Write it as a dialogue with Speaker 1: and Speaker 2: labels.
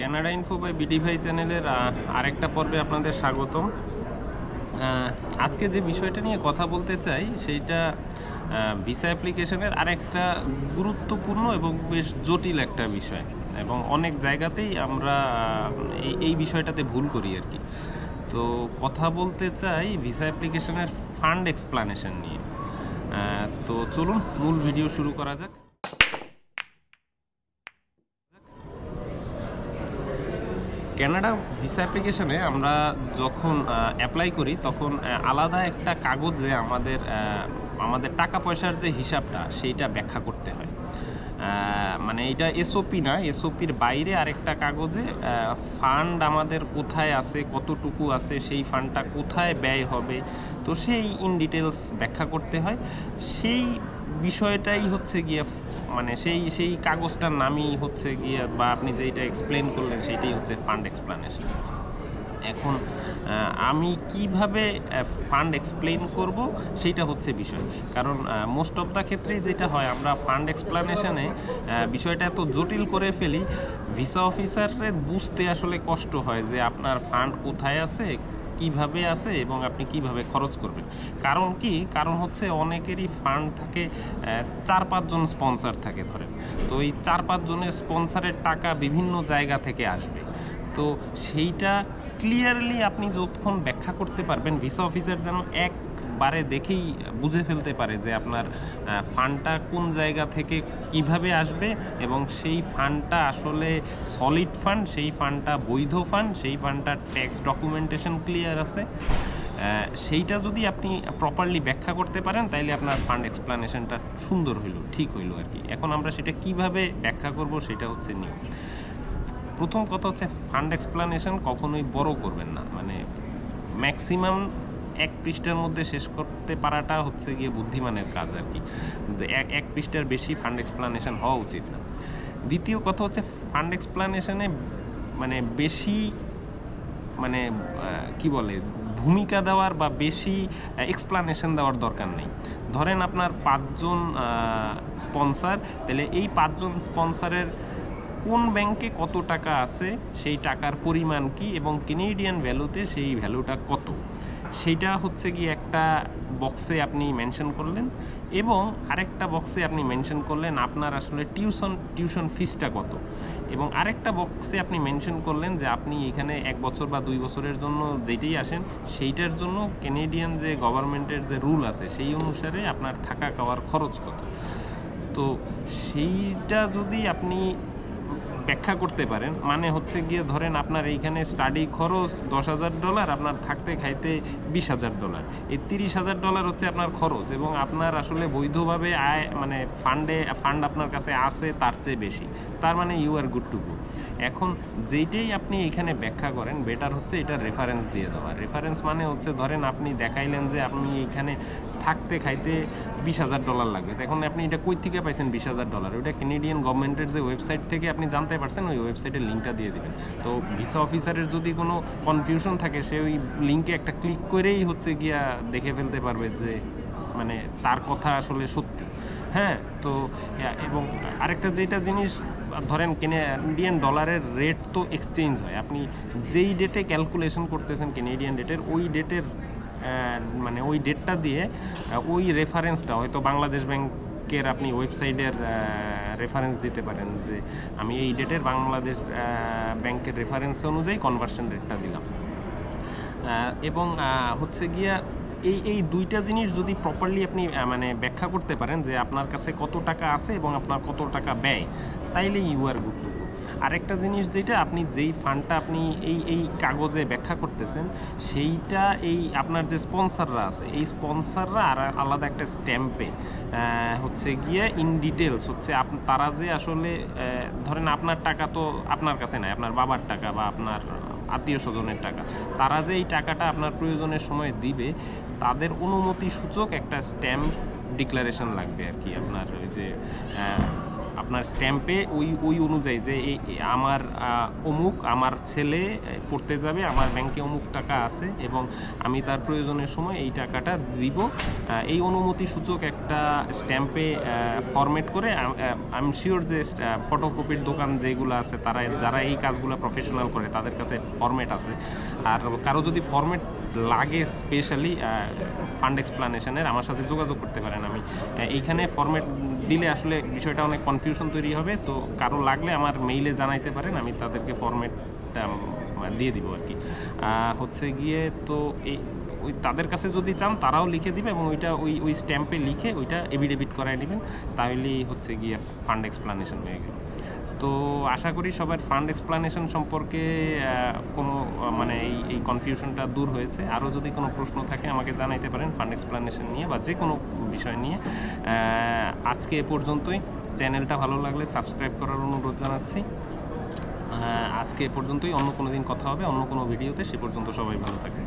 Speaker 1: Canada info by বিডিভাই চ্যানেলের আরেকটা পর্বে আপনাদের স্বাগতম। আজকে যে বিষয়টা নিয়ে কথা বলতে চাই সেইটা ভিসা অ্যাপ্লিকেশনের আরেকটা গুরুত্বপূর্ণ এবং বেশ জটিল একটা বিষয়, এবং অনেক জায়গাতেই আমরা এই বিষয়টাতে ভুল করি আর কি। তো কথা বলতে চাই ভিসা অ্যাপ্লিকেশনের ফান্ড এক্সপ্লানেশন নিয়ে। তো চলুন মূল ভিডিও শুরু করা যাক। কানাডা ভিসা অ্যাপ্লিকেশনে আমরা যখন অ্যাপ্লাই করি তখন আলাদা একটা কাগজে আমাদের টাকা পয়সার যে হিসাবটা সেইটা ব্যাখ্যা করতে হয়। মানে এটা এসওপি না, এসওপির বাইরে আরেকটা কাগজে ফান্ড আমাদের কোথায় আছে, কতটুকু আছে, সেই ফান্ডটা কোথায় ব্যয় হবে, তো সেই ইন ডিটেলস ব্যাখ্যা করতে হয়। সেই বিষয়টাই হচ্ছে গিয়ে মানে সেই কাগজটার নামই হচ্ছে গিয়ে, বা আপনি যেইটা এক্সপ্লেন করলেন সেইটাই হচ্ছে ফান্ড এক্সপ্লানেশন। এখন আমি কিভাবে ফান্ড এক্সপ্লেন করব সেইটা হচ্ছে বিষয়, কারণ মোস্ট অফ দ্য ক্ষেত্রেই যেটা হয়, আমরা ফান্ড এক্সপ্লানেশনে বিষয়টা এত জটিল করে ফেলি, ভিসা অফিসারের বুঝতে আসলে কষ্ট হয় যে আপনার ফান্ড কোথায় আছে, কিভাবে আছে এবং আপনি কিভাবে খরচ করবেন। কারণ হচ্ছে অনেকেরই ফান্ড থাকে 4-5 জন স্পন্সর থাকে ধরেন, তো এই 4-5 জনের স্পন্সরের টাকা বিভিন্ন জায়গা থেকে আসবে। তো সেইটা ক্লিয়ারলি আপনি যতক্ষণ ব্যাখ্যা করতে পারবেন, ভিসা অফিসার যেন একবারে দেখেই বুঝে ফেলতে পারে যে আপনার ফান্ডটা কোন জায়গা থেকে কিভাবে আসবে, এবং সেই ফান্ডটা আসলে সলিড ফান্ড, সেই ফান্ডটা বৈধ ফান্ড, সেই ফান্ডটার ট্যাক্স ডকুমেন্টেশন ক্লিয়ার আছে, সেইটা যদি আপনি প্রপারলি ব্যাখ্যা করতে পারেন তাইলে আপনার ফান্ড এক্সপ্লানেশনটা সুন্দর হইল, ঠিক হইল আর কি। এখন আমরা সেটা কিভাবে ব্যাখ্যা করব সেটা হচ্ছে নিয়ম। প্রথম কথা হচ্ছে ফান্ড এক্সপ্লানেশন কখনোই বড় করবেন না, মানে ম্যাক্সিমাম 1 পৃষ্ঠার মধ্যে শেষ করতে পারাটা হচ্ছে গিয়ে বুদ্ধিমানের কাজ আর কি। এক পৃষ্ঠার বেশি ফান্ড এক্সপ্লানেশন হওয়া উচিত না। দ্বিতীয় কথা হচ্ছে ফান্ড এক্সপ্লানেশনে মানে বেশি মানে কি বলে ভূমিকা দেওয়ার বা বেশি এক্সপ্লানেশন দেওয়ার দরকার নেই। ধরেন আপনার 5 জন স্পন্সর, তাহলে এই 5 জন স্পন্সরের কোন ব্যাংকে কত টাকা আছে, সেই টাকার পরিমাণ কি, এবং কেনেডিয়ান ভ্যালুতে সেই ভ্যালুটা কত, সেইটা হচ্ছে কি একটা বক্সে আপনি মেনশন করলেন, এবং আরেকটা বক্সে আপনি মেনশন করলেন আপনার আসলে টিউশন ফিসটা কত, এবং আরেকটা বক্সে আপনি মেনশন করলেন যে আপনি এখানে 1 বছর বা 2 বছরের জন্য যেটাই আসেন সেইটার জন্য কেনেডিয়ান যে গভর্নমেন্টের যে রুল আছে সেই অনুসারে আপনার থাকা খাওয়ার খরচ কত। তো সেইটা যদি আপনি ব্যাখ্যা করতে পারেন, মানে হচ্ছে গিয়ে ধরেন আপনার এইখানে স্টাডি খরচ $10,000, আপনার থাকতে খাইতে $20,000, এই $30,000 হচ্ছে আপনার খরচ, এবং আপনার আসলে বৈধভাবে আয় মানে ফান্ড আপনার কাছে আছে তার চেয়ে বেশি, তার মানে you are good to go. এখন যেইটাই আপনি এখানে ব্যাখ্যা করেন, বেটার হচ্ছে এটা রেফারেন্স দিয়ে দেওয়া। রেফারেন্স মানে হচ্ছে ধরেন আপনি দেখাইলেন যে আপনি এখানে থাকতে খাইতে $20,000 লাগবে, এখন আপনি এটা কই থেকে পাইছেন $20,000, ওইটা কেনেডিয়ান গভর্নমেন্টের যে ওয়েবসাইট থেকে আপনি জানতে পারছেন, ওই ওয়েবসাইটের লিঙ্কটা দিয়ে দিবেন। তো ভিসা অফিসারের যদি কোনো কনফিউশন থাকে, সে ওই লিঙ্কে একটা ক্লিক করেই হচ্ছে গিয়া দেখে ফেলতে পারবে যে মানে তার কথা আসলে সত্যি। হ্যাঁ, তো এবং আরেকটা যেটা জিনিস, ধরেন কেনেডিয়ান ডলারের রেট তো এক্সচেঞ্জ হয়, আপনি যেই ডেটে ক্যালকুলেশন করতেছেন কেনেডিয়ান ডেটের, ওই ডেটের মানে ওই ডেটটা দিয়ে ওই রেফারেন্সটা হয়তো বাংলাদেশ ব্যাংকের আপনি ওয়েবসাইটের রেফারেন্স দিতে পারেন যে আমি এই ডেটের বাংলাদেশ ব্যাংকের রেফারেন্স অনুযায়ী কনভার্সন রেটটা দিলাম। এবং হচ্ছে গিয়া এই দুইটা জিনিস যদি প্রপারলি আপনি মানে ব্যাখ্যা করতে পারেন যে আপনার কাছে কত টাকা আছে এবং আপনার কত টাকা ব্যয়, তাইলে you are good to go. আরেকটা জিনিস যেটা, আপনি যেই ফান্ডটা আপনি এই কাগজে ব্যাখ্যা করতেছেন, সেইটা এই আপনার যে স্পন্সররা আছে, এই স্পন্সররা আর আলাদা একটা স্ট্যাম্পে হচ্ছে গিয়ে ইন ডিটেলস হচ্ছে তারা যে আসলে ধরেন আপনার টাকা তো আপনার কাছে নাই, আপনার বাবার টাকা বা আপনার আত্মীয় স্বজনের টাকা, তারা যে এই টাকাটা আপনার প্রয়োজনের সময় দিবে, তাদের অনুমতি সূচক একটা স্ট্যাম্প ডিক্লারেশন লাগবে আর কি। আপনার ওই যে আপনার স্ট্যাম্পে ওই অনুযায়ী যে আমার অমুক আমার ছেলে পড়তে যাবে, আমার ব্যাংকে অমুক টাকা আছে এবং আমি তার প্রয়োজনের সময় এই টাকাটা দিব, এই অনুমতি সূচক একটা স্ট্যাম্পে ফরম্যাট করে আই এম শিওর যে ফটোকপির দোকান যেগুলো আছে যারা এই কাজগুলো প্রফেশনাল করে তাদের কাছে ফরম্যাট আছে। আর কারো যদি ফরম্যাট লাগে স্পেশালি ফান্ড এক্সপ্লানেশনের, আমার সাথে যোগাযোগ করতে পারেন। আমি এইখানে ফরম্যাট দিলে আসলে বিষয়টা অনেক কনফিউশন তৈরি হবে, তো কারো লাগলে আমার মেইলে জানাইতে পারেন, আমি তাদেরকে ফরম্যাটটা দিয়ে দিব আর কি। হচ্ছে গিয়ে তো ওই তাদের কাছে যদি চান তারাও লিখে দিবে এবং ওইটা ওই স্ট্যাম্পে লিখে ওইটা এভিডেভিট করায় নেবেন, তাহলেই হচ্ছে গিয়ে ফান্ড এক্সপ্লানেশন হয়ে গেল। তো আশা করি সবার ফান্ড এক্সপ্লানেশন সম্পর্কে কোনো মানে এই কনফিউশনটা দূর হয়েছে। আরও যদি কোনো প্রশ্ন থাকে আমাকে জানাইতে পারেন ফান্ড এক্সপ্লানেশন নিয়ে বা যে কোনো বিষয় নিয়ে। আজকে এ পর্যন্তই। চ্যানেলটা ভালো লাগলে সাবস্ক্রাইব করার অনুরোধ জানাচ্ছি। আজকে এ পর্যন্তই। অন্য কোনো দিন কথা হবে অন্য কোনো ভিডিওতে। সে পর্যন্ত সবাই ভালো থাকবেন।